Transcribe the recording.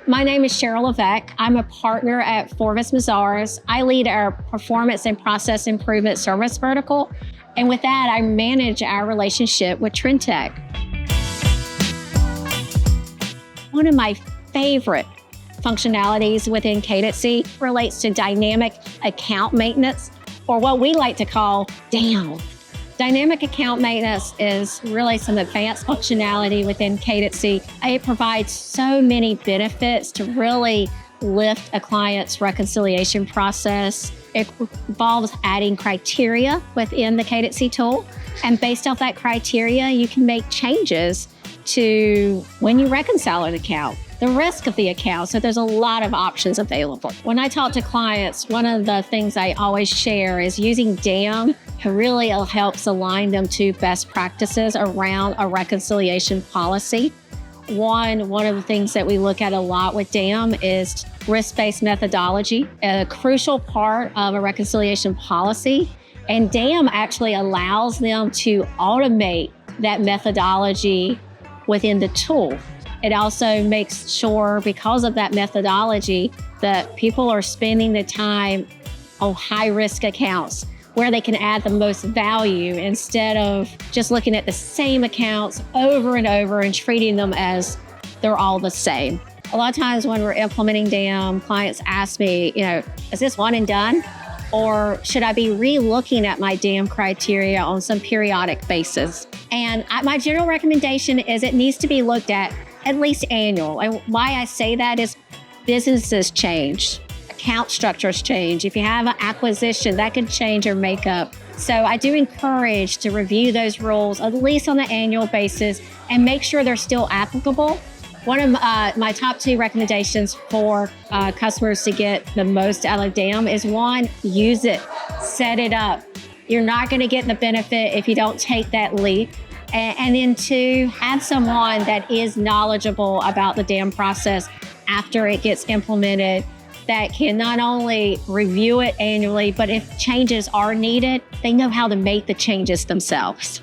My name is Cheryl Levesque. I'm a partner at Forvis Mazars. I lead our performance and process improvement service vertical. And with that, I manage our relationship with Trintech. One of my favorite functionalities within Cadency relates to dynamic account maintenance, or what we like to call DAM. Dynamic account maintenance is really some advanced functionality within Cadency. It provides so many benefits to really lift a client's reconciliation process. It involves adding criteria within the Cadency tool. And based off that criteria, you can make changes to when you reconcile an account, the risk of the account. So there's a lot of options available. When I talk to clients, one of the things I always share is using DAM really helps align them to best practices around a reconciliation policy. One of the things that we look at a lot with DAM is risk-based methodology, a crucial part of a reconciliation policy. And DAM actually allows them to automate that methodology within the tool. It also makes sure, because of that methodology, that people are spending the time on high-risk accounts where they can add the most value instead of just looking at the same accounts over and over and treating them as they're all the same. A lot of times when we're implementing DAM, clients ask me, is this one and done? Or should I be re-looking at my DAM criteria on some periodic basis? And my general recommendation is it needs to be looked at least annual. And why I say that is businesses change, account structures change. If you have an acquisition, that could change your makeup. So I do encourage to review those rules at least on an annual basis and make sure they're still applicable. One of my top 2 recommendations for customers to get the most out of DAM is 1, use it, set it up. You're not going to get the benefit if you don't take that leap. And then 2, have someone that is knowledgeable about the DAM process after it gets implemented, that can not only review it annually, but if changes are needed, they know how to make the changes themselves.